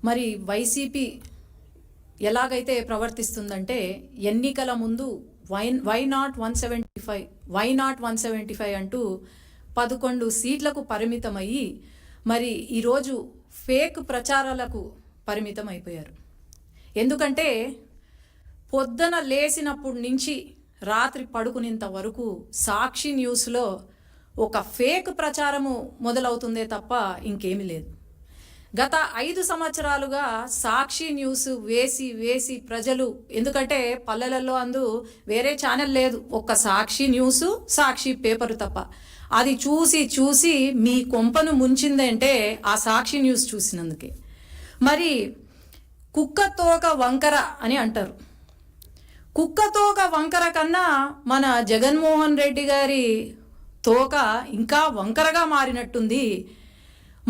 మరి వైసీపీ ఎలాగైతే ప్రవర్తిస్తుందంటే ఎన్నికల ముందు వై నాట్ 175 అంటూ 11 సీట్లకు పరిమితమయ్యి మరి ఈరోజు ఫేక్ ప్రచారాలకు పరిమితం అయిపోయారు. ఎందుకంటే పొద్దున లేచినప్పటి నుంచి రాత్రి పడుకునేంత వరకు సాక్షి న్యూస్లో ఒక ఫేక్ ప్రచారము మొదలవుతుందే తప్ప ఇంకేమీ లేదు. గత 5 సంవత్సరాలుగా సాక్షి న్యూస్ వేసి ప్రజలు, ఎందుకంటే పల్లెలలో వేరే ఛానల్ లేదు, ఒక్క సాక్షి న్యూస్ సాక్షి పేపరు తప్ప, అది చూసి మీ కొంపను ముంచిందంటే ఆ సాక్షి న్యూస్ చూసినందుకే. మరి కుక్కతోక వంకర అని అంటారు. కుక్కతోక వంకర కన్నా మన జగన్మోహన్ రెడ్డి గారి తోక ఇంకా వంకరగా మారినట్టుంది.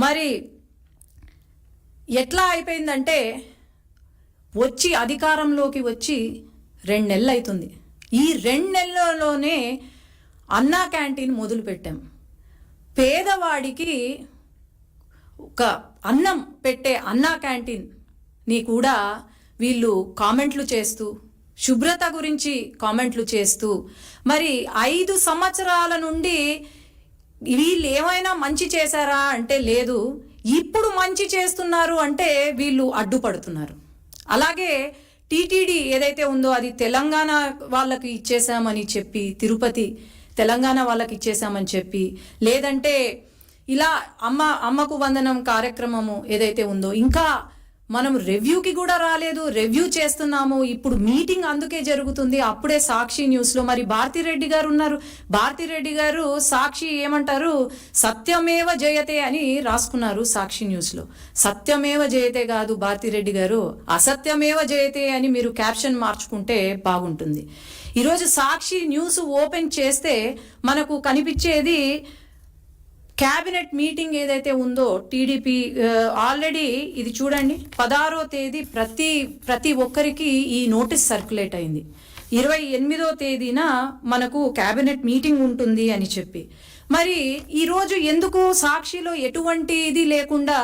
మరి ఎట్లా అయిపోయిందంటే అధికారంలోకి వచ్చి 2 నెలలు అవుతుంది. ఈ 2 నెలల్లోనే అన్నా క్యాంటీన్ మొదలుపెట్టాం. పేదవాడికి ఒక అన్నం పెట్టే అన్నా క్యాంటీన్ని కూడా వీళ్ళు కామెంట్లు చేస్తూ, శుభ్రత గురించి కామెంట్లు చేస్తూ, మరి 5 సంవత్సరాల నుండి వీళ్ళు ఏమైనా మంచి చేశారా అంటే లేదు, ఇప్పుడు మంచి చేస్తున్నారు అంటే వీళ్ళు అడ్డుపడుతున్నారు. అలాగే టీటీడీ ఏదైతే ఉందో అది తెలంగాణ వాళ్ళకి ఇచ్చేసామని చెప్పి, తిరుపతి తెలంగాణ వాళ్ళకి ఇచ్చేసామని చెప్పి, లేదంటే ఇలా అమ్మకు వందనం కార్యక్రమము ఏదైతే ఉందో ఇంకా మనం రివ్యూకి కూడా రాలేదు, రివ్యూ చేస్తున్నాము, ఇప్పుడు మీటింగ్ అందుకే జరుగుతుంది. అప్పుడే సాక్షి న్యూస్లో మరి భారతిరెడ్డి గారు ఉన్నారు. భారతిరెడ్డి గారు సాక్షి ఏమంటారు, సత్యమేవ జయతే అని రాసుకున్నారు సాక్షి న్యూస్లో. సత్యమేవ జయతే కాదు భారతిరెడ్డి గారు, అసత్యమేవ జయతే అని మీరు క్యాప్షన్ మార్చుకుంటే బాగుంటుంది. ఈరోజు సాక్షి న్యూస్ ఓపెన్ చేస్తే మనకు కనిపించేది క్యాబినెట్ మీటింగ్ ఏదైతే ఉందో టీడీపీ ఆల్రెడీ ఇది చూడండి, 16వ తేదీ ప్రతి ఒక్కరికి ఈ నోటీస్ సర్క్యులేట్ అయింది. 28వ తేదీన మనకు క్యాబినెట్ మీటింగ్ ఉంటుంది అని చెప్పి, మరి ఈరోజు ఎందుకు సాక్షిలో ఎటువంటి ఇది లేకుండా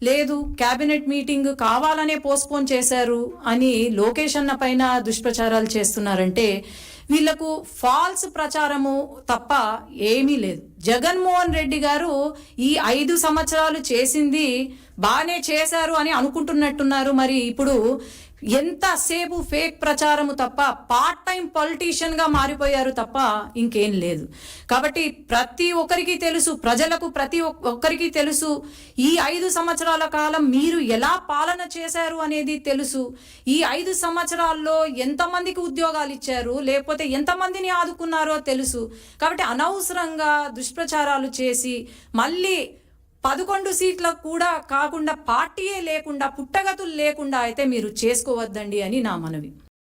లేదు, క్యాబినెట్ మీటింగ్ కావాలనే పోస్ట్పోన్ చేశారు అని లోకేష్ అన్న పైన దుష్ప్రచారాలు చేస్తున్నారంటే వీళ్లకు ఫాల్స్ ప్రచారము తప్ప ఏమీ లేదు. జగన్మోహన్ రెడ్డి గారు ఈ 5 సంవత్సరాలు చేసింది బాగానే చేశారు అని అనుకుంటున్నట్టున్నారు. మరి ఇప్పుడు ఎంతసేపు ఫేక్ ప్రచారము తప్ప పార్ట్ టైం పొలిటీషియన్ గా మారిపోయారు తప్ప ఇంకేం లేదు. కాబట్టి ప్రతి ఒక్కరికి తెలుసు, ప్రజలకు ప్రతి ఒక్కరికి తెలుసు, ఈ 5 సంవత్సరాల కాలం మీరు ఎలా పాలన చేశారు అనేది తెలుసు. ఈ 5 సంవత్సరాల్లో ఎంతమందికి ఉద్యోగాలు ఇచ్చారు, లేకపోతే ఎంతమందిని ఆదుకున్నారో తెలుసు. కాబట్టి అనవసరంగా దుష్ప్రచారాలు చేసి మళ్ళీ 11 సీట్లకు కూడా కాకుండా పార్టీయే లేకుండా పుట్టగతులు లేకుండా అయితే మీరు చేసుకోవద్దండి అని నా మనవి.